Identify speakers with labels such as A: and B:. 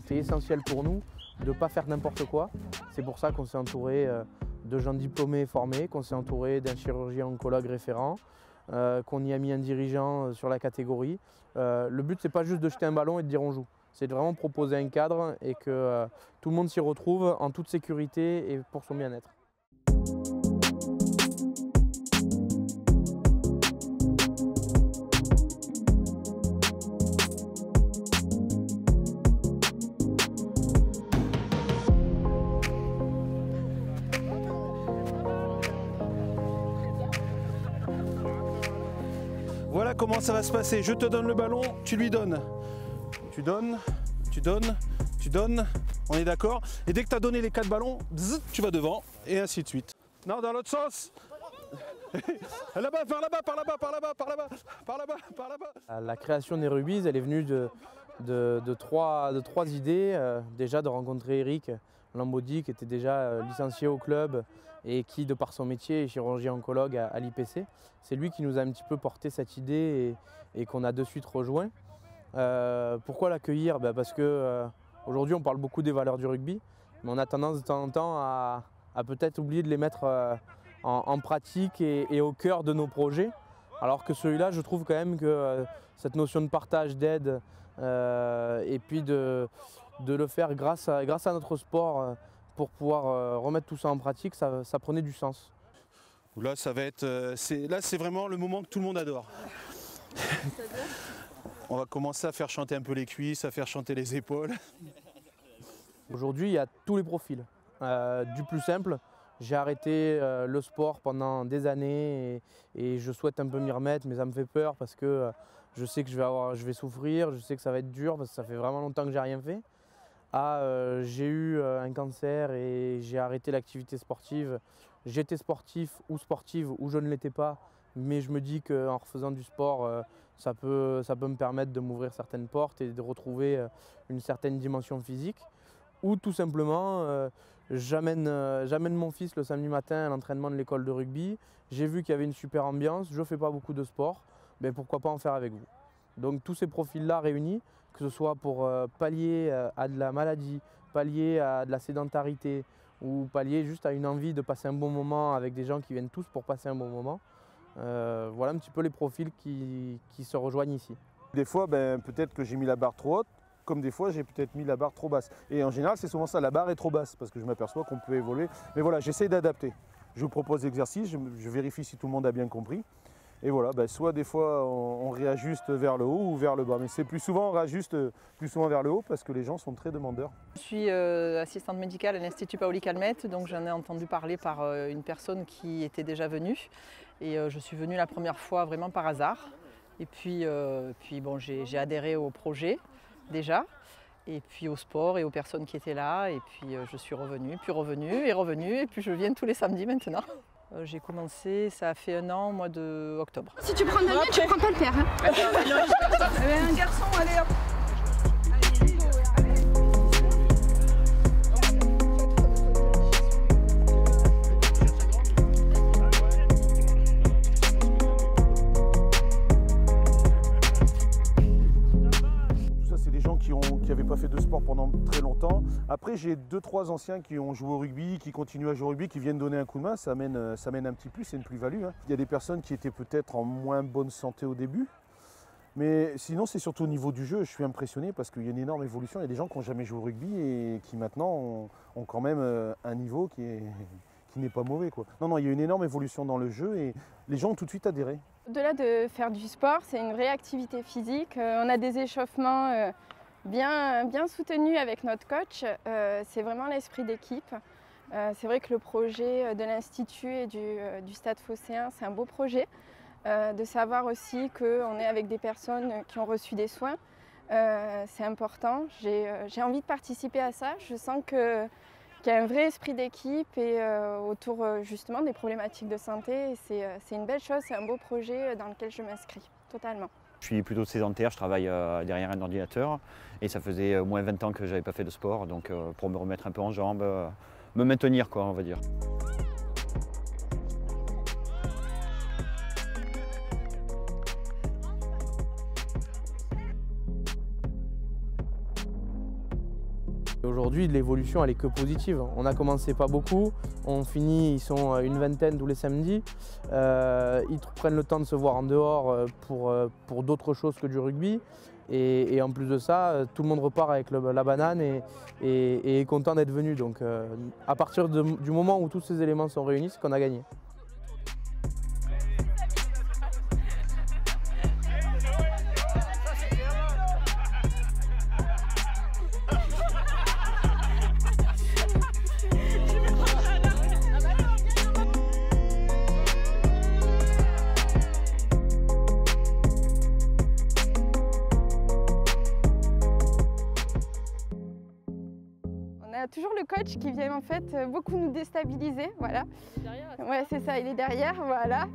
A: c'était essentiel pour nous de ne pas faire n'importe quoi. C'est pour ça qu'on s'est entouré de gens diplômés et formés, qu'on s'est entouré d'un chirurgien oncologue référent, qu'on y a mis un dirigeant sur la catégorie. Le but, c'est pas juste de jeter un ballon et de dire on joue. C'est de vraiment proposer un cadre et que tout le monde s'y retrouve en toute sécurité et pour son bien-être.
B: Voilà comment ça va se passer. Je te donne le ballon, tu lui donnes. Tu donnes, tu donnes, tu donnes. On est d'accord? Et dès que tu as donné les 4 ballons, bzz, tu vas devant et ainsi de suite. Non, dans l'autre sens. Là-bas, par là-bas, par là-bas, par là-bas, par là-bas, par là-bas, par là-bas.
A: La création des rugby's, elle est venue de trois idées. Déjà de rencontrer Eric Lambaudy qui était déjà licencié au club et qui, de par son métier, est chirurgien oncologue à l'IPC. C'est lui qui nous a un petit peu porté cette idée et qu'on a de suite rejoint. Pourquoi l'accueillir? Parce qu'aujourd'hui on parle beaucoup des valeurs du rugby, mais on a tendance de temps en temps à peut-être oublier de les mettre en pratique et au cœur de nos projets. Alors que celui-là, je trouve quand même que cette notion de partage, d'aide, et puis de le faire grâce à notre sport pour pouvoir remettre tout ça en pratique, ça prenait du sens.
B: Là, ça va être, là, c'est vraiment le moment que tout le monde adore. On va commencer à faire chanter un peu les cuisses, à faire chanter les épaules.
A: Aujourd'hui, il y a tous les profils. Du plus simple, j'ai arrêté le sport pendant des années et je souhaite un peu m'y remettre, mais ça me fait peur parce que je sais que je vais souffrir, je sais que ça va être dur parce que ça fait vraiment longtemps que j'ai rien fait. J'ai eu un cancer et j'ai arrêté l'activité sportive. J'étais sportif ou sportive ou je ne l'étais pas, mais je me dis qu'en refaisant du sport, ça peut me permettre de m'ouvrir certaines portes et de retrouver une certaine dimension physique. Ou tout simplement, j'amène mon fils le samedi matin à l'entraînement de l'école de rugby. J'ai vu qu'il y avait une super ambiance, je ne fais pas beaucoup de sport, mais pourquoi pas en faire avec vous. Donc tous ces profils-là réunis, que ce soit pour pallier à de la maladie, pallier à de la sédentarité ou pallier juste à une envie de passer un bon moment avec des gens qui viennent tous pour passer un bon moment. Voilà un petit peu les profils qui se rejoignent ici.
C: Des fois, peut-être que j'ai mis la barre trop haute, comme des fois j'ai peut-être mis la barre trop basse. Et en général, c'est souvent ça, la barre est trop basse parce que je m'aperçois qu'on peut évoluer. Mais voilà, j'essaie d'adapter. Je vous propose l'exercice, je vérifie si tout le monde a bien compris. Et voilà, soit des fois on réajuste vers le haut ou vers le bas. Mais c'est plus souvent on réajuste plus souvent vers le haut parce que les gens sont très demandeurs.
D: Je suis assistante médicale à l'Institut Paoli Calmette, donc j'en ai entendu parler par une personne qui était déjà venue. Et je suis venue la première fois vraiment par hasard. Et puis bon, j'ai adhéré au projet déjà. Et puis au sport et aux personnes qui étaient là. Et puis je suis revenue, puis revenue, et puis je viens tous les samedis maintenant. J'ai commencé, ça a fait 1 an au mois d'octobre.
E: Si tu prends Damien, tu prends pas le père. Hein.
D: Un garçon, allez hop.
C: Qui n'avaient pas fait de sport pendant très longtemps. Après, j'ai 2-3 anciens qui ont joué au rugby, qui continuent à jouer au rugby, qui viennent donner un coup de main. Ça amène un petit plus, c'est une plus-value. Hein. Il y a des personnes qui étaient peut-être en moins bonne santé au début. Mais sinon, c'est surtout au niveau du jeu. Je suis impressionné parce qu'il y a une énorme évolution. Il y a des gens qui n'ont jamais joué au rugby et qui maintenant ont quand même un niveau qui n'est pas mauvais, quoi. Non, il y a une énorme évolution dans le jeu et les gens ont tout de suite adhéré.
E: Au-delà de faire du sport, c'est une vraie activité physique. On a des échauffements bien soutenu avec notre coach, c'est vraiment l'esprit d'équipe. C'est vrai que le projet de l'Institut et du Stade Phocéen, c'est un beau projet. De savoir aussi qu'on est avec des personnes qui ont reçu des soins, c'est important. J'ai envie de participer à ça. Je sens qu'il y a un vrai esprit d'équipe et autour justement des problématiques de santé. C'est une belle chose, c'est un beau projet dans lequel je m'inscris totalement.
F: Je suis plutôt sédentaire, je travaille derrière un ordinateur et ça faisait au moins 20 ans que je n'avais pas fait de sport, donc pour me remettre un peu en jambes, me maintenir quoi, on va dire.
A: aujourd'hui, l'évolution, elle est que positive. On a commencé pas beaucoup, on finit, ils sont une vingtaine tous les samedis. Ils prennent le temps de se voir en dehors pour d'autres choses que du rugby. Et en plus de ça, tout le monde repart avec la banane et est content d'être venu. Donc à partir du moment où tous ces éléments sont réunis, c'est qu'on a gagné.
E: On a toujours le coach qui vient en fait beaucoup nous déstabiliser, voilà. Ouais, c'est ça, il est derrière, voilà.